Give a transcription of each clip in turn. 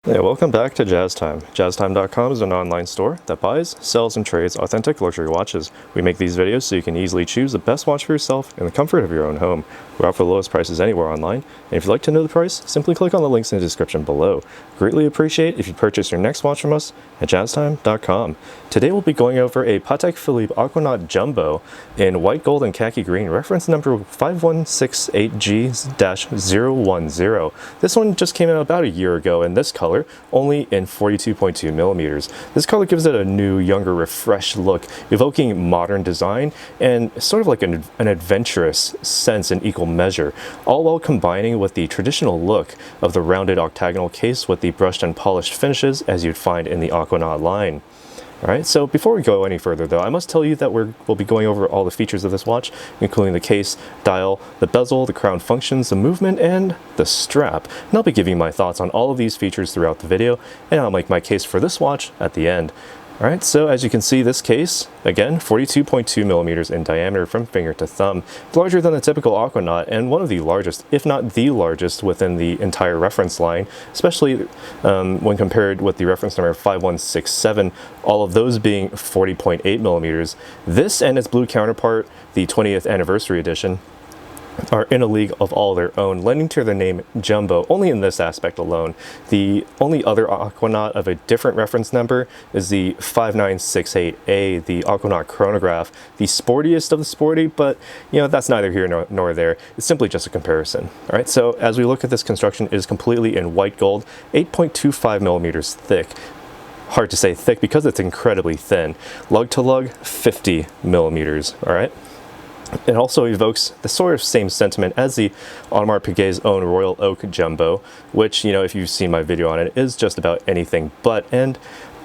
Hey, welcome back to Jazz Time. JazzTime.com is an online store that buys, sells, and trades authentic luxury watches. We make these videos so you can easily choose the best watch for yourself in the comfort of your own home. We offer the lowest prices anywhere online, and if you'd like to know the price, simply click on the links in the description below. Greatly appreciate if you purchase your next watch from us at JazzTime.com. Today we'll be going over a Patek Philippe Aquanaut Jumbo in white gold and khaki green, reference number 5168G-010. This one just came out about a year ago in this color, only in 42.2 millimeters. This color gives it a new, younger, refreshed look, evoking modern design and sort of like an adventurous sense in equal measure, all while combining with the traditional look of the rounded octagonal case with the brushed and polished finishes as you'd find in the Aquanaut line. Alright, so before we go any further though, I must tell you that we'll be going over all the features of this watch, including the case, dial, the bezel, the crown functions, the movement, and the strap. And I'll be giving my thoughts on all of these features throughout the video, and I'll make my case for this watch at the end. Alright, so as you can see, this case, again, 42.2 millimeters in diameter from finger to thumb, larger than the typical Aquanaut, and one of the largest, if not the largest, within the entire reference line, especially when compared with the reference number 5167, all of those being 40.8 millimeters. This and its blue counterpart, the 20th anniversary edition, are in a league of all their own, lending to their name Jumbo only in this aspect alone. The only other Aquanaut of a different reference number is the 5968A, the Aquanaut chronograph, the sportiest of the sporty, but you know, that's neither here nor there. It's simply just a comparison. All right, so as we look at this construction, it is completely in white gold, 8.25 millimeters thick. Hard to say thick because it's incredibly thin. Lug to lug, 50 millimeters, all right? It also evokes the sort of same sentiment as the Audemars Piguet's own Royal Oak Jumbo, which, you know, if you've seen my video on it, is just about anything but, and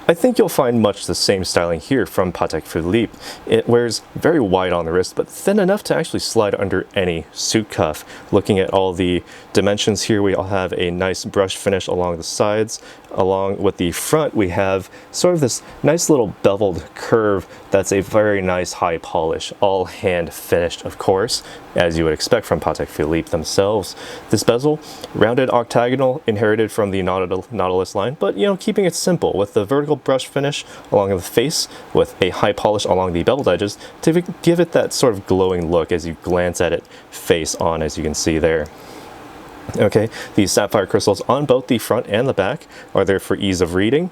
I think you'll find much the same styling here from Patek Philippe. It wears very wide on the wrist, but thin enough to actually slide under any suit cuff. Looking at all the dimensions here, we all have a nice brush finish along the sides. Along with the front, we have sort of this nice little beveled curve that's a very nice high polish, all hand finished, of course, as you would expect from Patek Philippe themselves. This bezel, rounded octagonal, inherited from the Nautilus line, but, you know, keeping it simple with the vertical brush finish along the face with a high polish along the beveled edges to give it that sort of glowing look as you glance at it face on, as you can see there. Okay, these sapphire crystals on both the front and the back are there for ease of reading,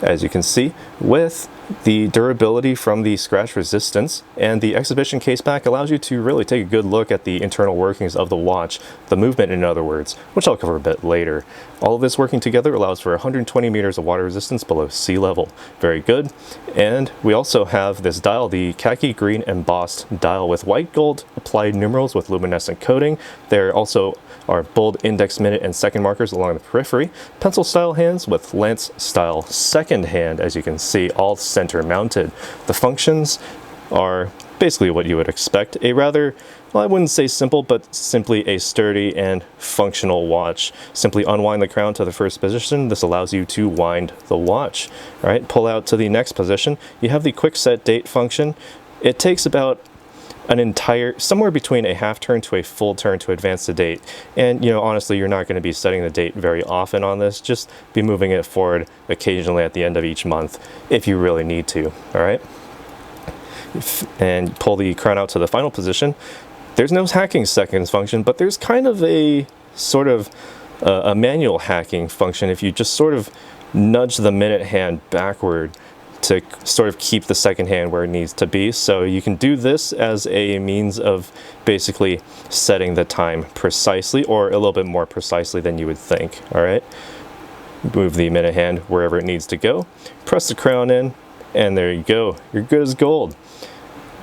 as you can see, with the durability from the scratch resistance, and the exhibition case back allows you to really take a good look at the internal workings of the watch, the movement in other words, which I'll cover a bit later. All of this working together allows for 120 meters of water resistance below sea level. Very good. And we also have this dial, the khaki green embossed dial with white gold applied numerals with luminescent coating. There also are bold index, minute, and second markers along the periphery, pencil style hands with lance style second hand, as you can see, all center mounted. The functions are basically what you would expect, a rather, well, I wouldn't say simple, but simply a sturdy and functional watch. Simply unwind the crown to the first position. This allows you to wind the watch. All right, pull out to the next position. You have the quick set date function. It takes about an entire, somewhere between a half turn to a full turn to advance the date. And, you know, honestly, you're not going to be setting the date very often on this. Just be moving it forward occasionally at the end of each month if you really need to, all right? And pull the crown out to the final position. There's no hacking seconds function, but there's kind of a sort of a manual hacking function if you just sort of nudge the minute hand backward to sort of keep the second hand where it needs to be. So you can do this as a means of basically setting the time precisely, or a little bit more precisely than you would think. All right, move the minute hand wherever it needs to go, press the crown in, and there you go, you're good as gold.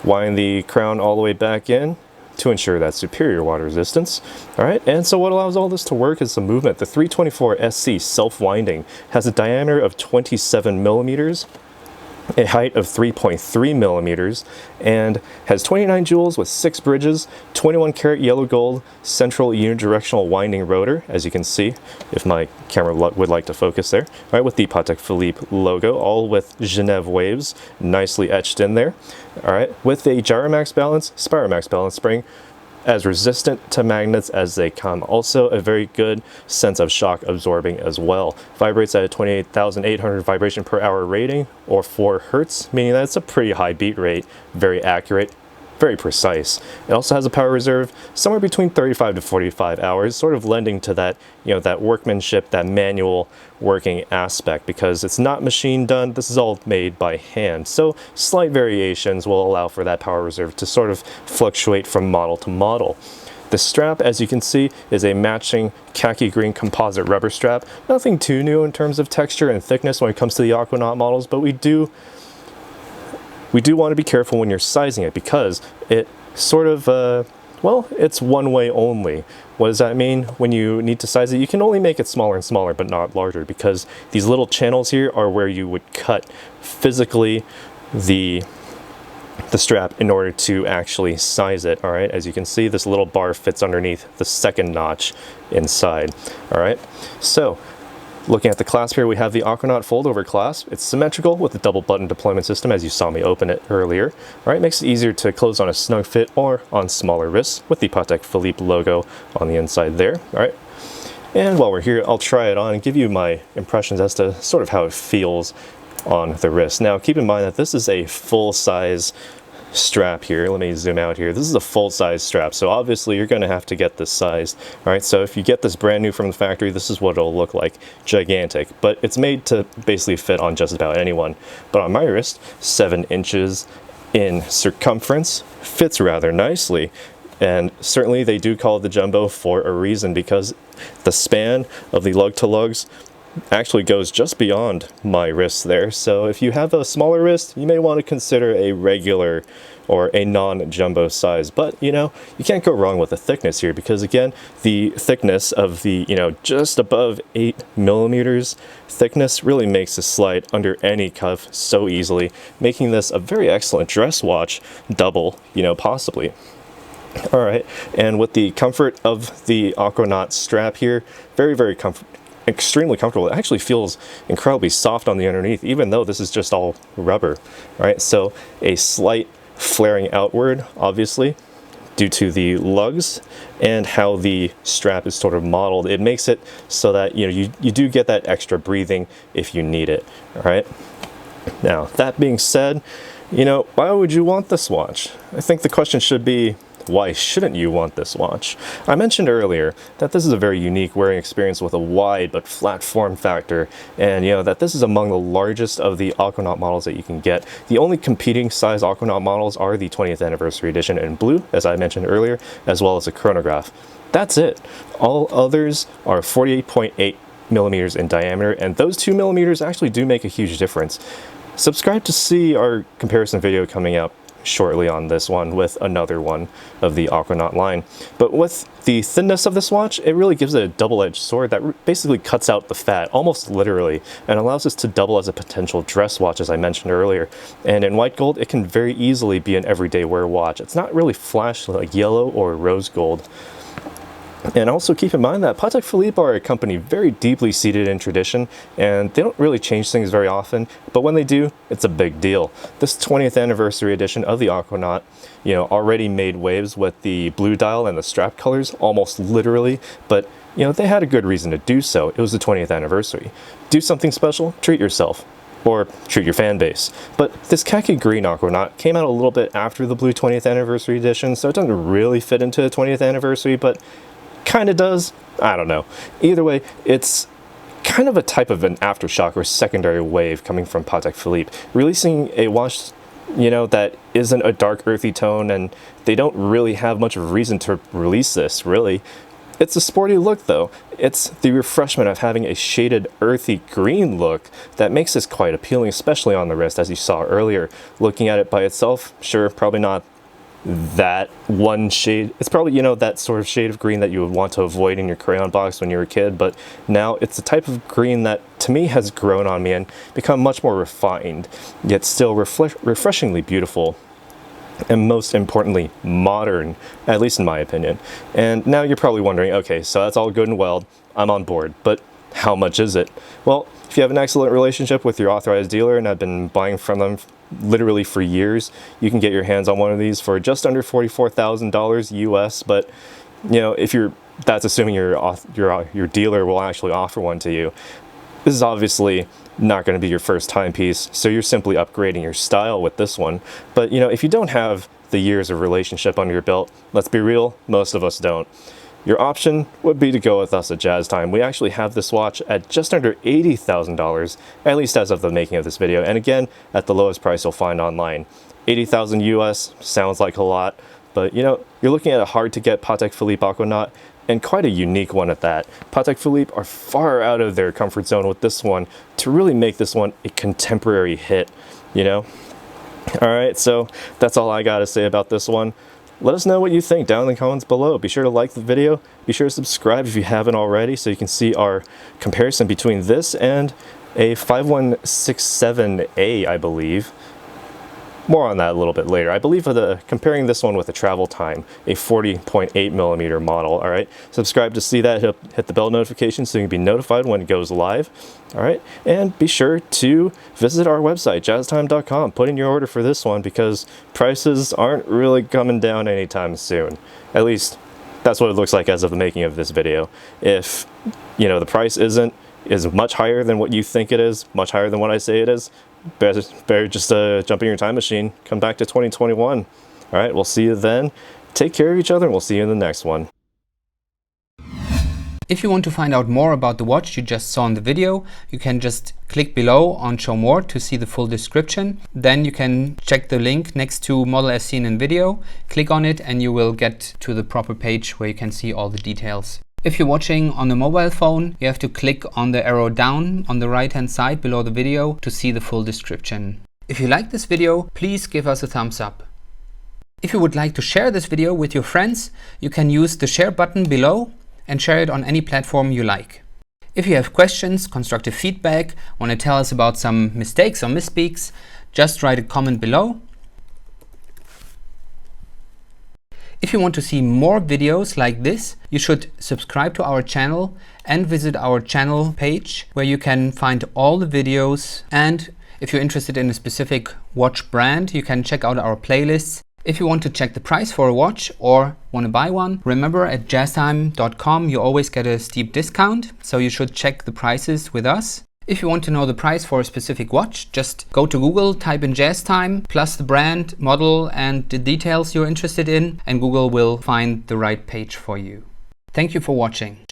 Wind the crown all the way back in to ensure that superior water resistance. All right, and so what allows all this to work is the movement. The 324 SC self-winding has a diameter of 27 millimeters, a height of 3.3 millimeters, and has 29 jewels with 6 bridges, 21 karat yellow gold, central unidirectional winding rotor, as you can see, if my camera would like to focus there, right, with the Patek Philippe logo, all with Genève waves nicely etched in there. All right, with a Gyromax balance, Spiromax balance spring, as resistant to magnets as they come. Also a very good sense of shock absorbing as well. Vibrates at a 28,800 vibration per hour rating, or 4 Hertz, meaning that it's a pretty high beat rate, very accurate, very precise. It also has a power reserve somewhere between 35 to 45 hours, sort of lending to that, that workmanship, that manual working aspect, because it's not machine done. This is all made by hand. So slight variations will allow for that power reserve to sort of fluctuate from model to model. The strap, as you can see, is a matching khaki green composite rubber strap. Nothing too new in terms of texture and thickness when it comes to the Aquanaut models, but we do want to be careful when you're sizing it, because it sort of, well, it's one way only. What does that mean? When you need to size it, you can only make it smaller and smaller, but not larger, because these little channels here are where you would cut physically the strap in order to actually size it. All right, as you can see, this little bar fits underneath the second notch inside. All right, so looking at the clasp here, we have the Aquanaut fold-over clasp. It's symmetrical with a double button deployment system, as you saw me open it earlier. All right, makes it easier to close on a snug fit or on smaller wrists with the Patek Philippe logo on the inside there. All right, and while we're here, I'll try it on and give you my impressions as to sort of how it feels on the wrist. Now, keep in mind that this is a full-size strap here. Let me zoom out here. This is a full-size strap, so obviously you're going to have to get this sized. All right, so if you get this brand new from the factory, this is what it'll look like. Gigantic, but it's made to basically fit on just about anyone. But on my wrist, 7 inches in circumference, fits rather nicely. And certainly they do call it the jumbo for a reason, because the span of the lug to lugs actually goes just beyond my wrist there. So if you have a smaller wrist, you may want to consider a regular or a non-jumbo size. But you can't go wrong with the thickness here, because again, the thickness of the just above 8 millimeters thickness really makes this slide under any cuff so easily, making this a very excellent dress watch double, possibly. All right, and with the comfort of the Aquanaut strap here, very extremely comfortable. It actually feels incredibly soft on the underneath, even though this is just all rubber. All right, so a slight flaring outward, obviously, due to the lugs and how the strap is sort of modeled. It makes it so that you do get that extra breathing if you need it. All right, now that being said, why would you want this watch? I think the question should be, why shouldn't you want this watch? I mentioned earlier that this is a very unique wearing experience with a wide but flat form factor, and that this is among the largest of the Aquanaut models that you can get. The only competing size Aquanaut models are the 20th anniversary edition in blue, as I mentioned earlier, as well as a chronograph. That's it. All others are 48.8 millimeters in diameter, and those 2 millimeters actually do make a huge difference. Subscribe to see our comparison video coming out shortly on this one with another one of the Aquanaut line. But with the thinness of this watch, it really gives it a double-edged sword that basically cuts out the fat, almost literally, and allows us to double as a potential dress watch, as I mentioned earlier. And in white gold, it can very easily be an everyday wear watch. It's not really flashy like yellow or rose gold. And also keep in mind that Patek Philippe are a company very deeply seated in tradition, and they don't really change things very often, but when they do, it's a big deal. This 20th anniversary edition of the Aquanaut, already made waves with the blue dial and the strap colors, almost literally, but they had a good reason to do so. It was the 20th anniversary. Do something special, treat yourself. Or treat your fan base. But this khaki green Aquanaut came out a little bit after the blue 20th anniversary edition, so it doesn't really fit into the 20th anniversary, but kind of does. I don't know. Either way, it's kind of a type of an aftershock or secondary wave coming from Patek Philippe, releasing a watch that isn't a dark earthy tone, and they don't really have much of a reason to release this, really. It's a sporty look though. It's the refreshment of having a shaded earthy green look that makes this quite appealing, especially on the wrist, as you saw earlier. Looking at it by itself, sure, probably not that one shade. It's probably, that sort of shade of green that you would want to avoid in your crayon box when you were a kid, but now it's a type of green that to me has grown on me and become much more refined, yet still refreshingly beautiful, and most importantly, modern, at least in my opinion. And now you're probably wondering, okay, so that's all good and well, I'm on board, but how much is it? Well, if you have an excellent relationship with your authorized dealer and have been buying from them literally for years. You can get your hands on one of these for just under $44,000 US, but you know, that's assuming your dealer will actually offer one to you. This is obviously not going to be your first timepiece, so you're simply upgrading your style with this one. But you know, if you don't have the years of relationship under your belt, let's be real, most of us don't. Your option would be to go with us at Jazz Time. We actually have this watch at just under $80,000, at least as of the making of this video, and again, at the lowest price you'll find online. 80,000 US sounds like a lot, but you know, you're looking at a hard to get Patek Philippe Aquanaut, and quite a unique one at that. Patek Philippe are far out of their comfort zone with this one to really make this one a contemporary hit, you know? Alright, so that's all I gotta say about this one. Let us know what you think down in the comments below. Be sure to like the video, be sure to subscribe if you haven't already so you can see our comparison between this and a 5167A, I believe. More on that a little bit later. I believe comparing this one with a travel time, a 40.8mm model, all right? Subscribe to see that, hit the bell notification so you can be notified when it goes live, all right? And be sure to visit our website, jazztime.com. Put in your order for this one because prices aren't really coming down anytime soon. At least, that's what it looks like as of the making of this video. If, you know, the price is much higher than what you think it is, much higher than what I say it is, better just jump in your time machine, come back to 2021. All right, we'll see you then. Take care of each other, and we'll see you in the next one. If you want to find out more about the watch you just saw in the video, you can just click below on Show More to see the full description. Then you can check the link next to Model as seen in video, click on it, and you will get to the proper page where you can see all the details. If you're watching on a mobile phone, you have to click on the arrow down on the right hand side below the video to see the full description. If you like this video, please give us a thumbs up. If you would like to share this video with your friends, you can use the share button below and share it on any platform you like. If you have questions, constructive feedback, want to tell us about some mistakes or misspeaks, just write a comment below. If you want to see more videos like this, you should subscribe to our channel and visit our channel page where you can find all the videos. And if you're interested in a specific watch brand, you can check out our playlists. If you want to check the price for a watch or want to buy one, remember at jazztime.com you always get a steep discount, so you should check the prices with us. If you want to know the price for a specific watch, just go to Google, type in Jazz Time, plus the brand, model, and the details you're interested in, and Google will find the right page for you. Thank you for watching.